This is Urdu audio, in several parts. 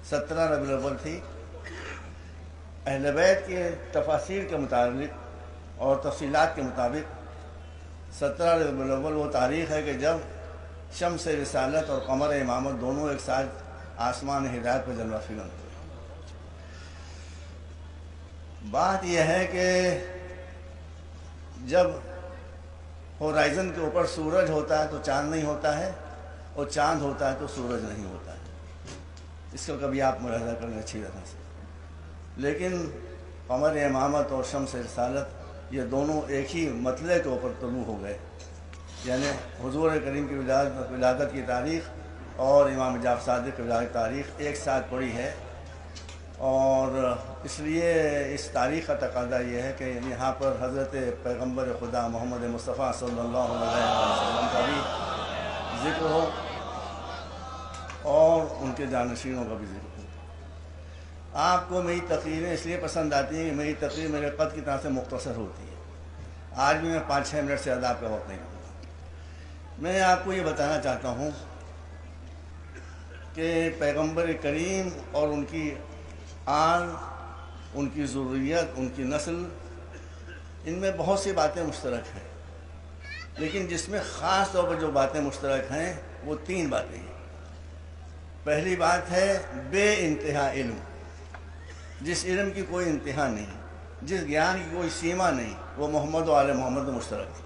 17 ربیع الاول تھی۔ اہل بیت کے تفاسیر کے مطابق اور تفصیلات کے مطابق 17 ربیع الاول وہ تاریخ ہے کہ جب شمس رسالت اور قمر امامت دونوں ایک ساتھ آسمان ہدایت پر جلوہ افکن ہوئے۔ بات یہ ہے کہ جب ہورائزن کے اوپر سورج ہوتا ہے تو چاند نہیں ہوتا ہے، اور چاند ہوتا ہے تو سورج نہیں ہوتا ہے۔ اس کو کبھی آپ ملاحظہ کریں اچھی طرح سے۔ لیکن قمر امامت اور شمس رسالت یہ دونوں ایک ہی مطلع کے اوپر طلوع ہو گئے، یعنی حضور کریم کی ولادت کی تاریخ اور امام جعفر صادق کی ولادت کی تاریخ ایک ساتھ پڑی ہے، اور اس لیے اس تاریخ کا تقاضا یہ ہے کہ یہاں پر حضرت پیغمبر خدا محمد مصطفیٰ صلی اللہ علیہ وسلم کا بھی ذکر ہو اور ان کے جانشینوں کا بھی ذکر ہو۔ آپ کو میری تقریریں اس لیے پسند آتی ہیں کہ میری تقریر میرے قد کی طرح سے مختصر ہوتی ہے۔ آج بھی میں 5-6 منٹ سے زیادہ آپ کا وقت نہیں لوں گا۔ میں آپ کو یہ بتانا چاہتا ہوں کہ پیغمبر کریم اور ان کی آل، ان کی ذریت، ان کی نسل، ان میں بہت سی باتیں مشترک ہیں، لیکن جس میں خاص طور پر جو باتیں مشترک ہیں وہ 3 باتیں ہیں۔ پہلی بات ہے بے انتہا علم، جس علم کی کوئی انتہا نہیں، جس گیان کی کوئی سیما نہیں، وہ محمد و آل محمد مشترک ہے۔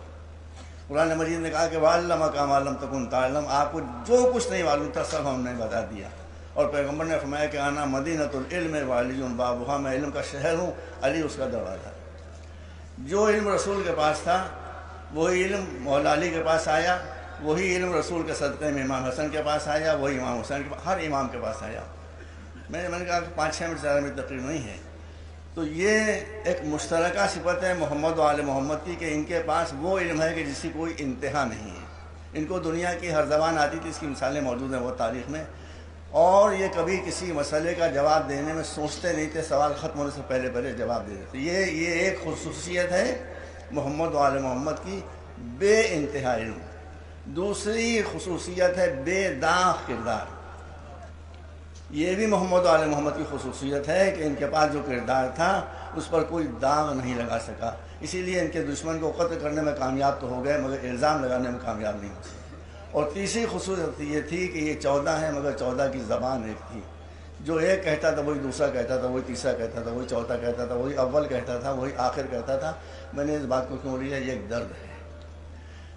قرآن مجید نے کہا کہ وَعَلَّمَكَ مَا لَمْ تَكُنْ تَعْلَمْ، آپ کو جو کچھ نہیں معلوم تھا سب ہم نے بتا دیا۔ اور پیغمبر نے فرمایا کہ انا مدینۃ العلم وعلی بابھا، میں علم کا شہر ہوں، علی اس کا دروازہ ہے۔ جو علم رسول کے پاس تھا وہی علم مولا علی کے پاس آیا، وہی علم رسول کے صدقے میں امام حسن کے پاس آیا، وہی امام حسین کے پاس، ہر امام کے پاس آیا۔ میں نے کہا کہ 5-6 منٹ سے زیادہ میری تقریر نہیں ہے۔ تو یہ ایک مشترکہ صفت ہے محمد و آل محمد کی کہ ان کے پاس وہ علم ہے کہ جس کی کوئی انتہا نہیں ہے۔ ان کو دنیا کی ہر زبان آتی تھی، اس کی مثالیں موجود ہیں وہ تاریخ میں، اور یہ کبھی کسی مسئلے کا جواب دینے میں سوچتے نہیں تھے، سوال ختم ہونے سے پہلے جواب دے دیتے۔ یہ ایک خصوصیت ہے محمد و آل محمد کی، بے انتہا علم۔ دوسری خصوصیت ہے بے داغ کردار۔ یہ بھی محمد و آل محمد کی خصوصیت ہے کہ ان کے پاس جو کردار تھا اس پر کوئی داغ نہیں لگا سکا، اسی لیے ان کے دشمن کو قتل کرنے میں کامیاب تو ہو گئے مگر الزام لگانے میں کامیاب نہیں ہو سکے۔ اور تیسری خصوصیت یہ تھی کہ یہ 14 ہیں مگر 14 کی زبان ایک تھی، جو ایک کہتا تھا وہی دوسرا کہتا تھا، وہی تیسرا کہتا تھا، وہی چوتھا کہتا تھا، وہی اول کہتا تھا، وہی آخر کہتا تھا۔ میں نے اس بات کو کیوں لیا؟ یہ ایک درد ہے۔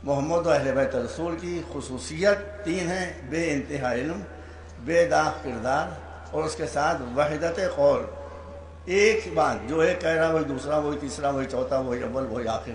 محمد و اہل بیت رسول کی خصوصیت 3 ہیں: بے انتہا علم، بے داغ کردار، اور اس کے ساتھ وحدت قول۔ ایک بات، جو ایک کہہ رہا وہی دوسرا، وہی تیسرا، وہی چوتھا، وہی اول، وہی آخر۔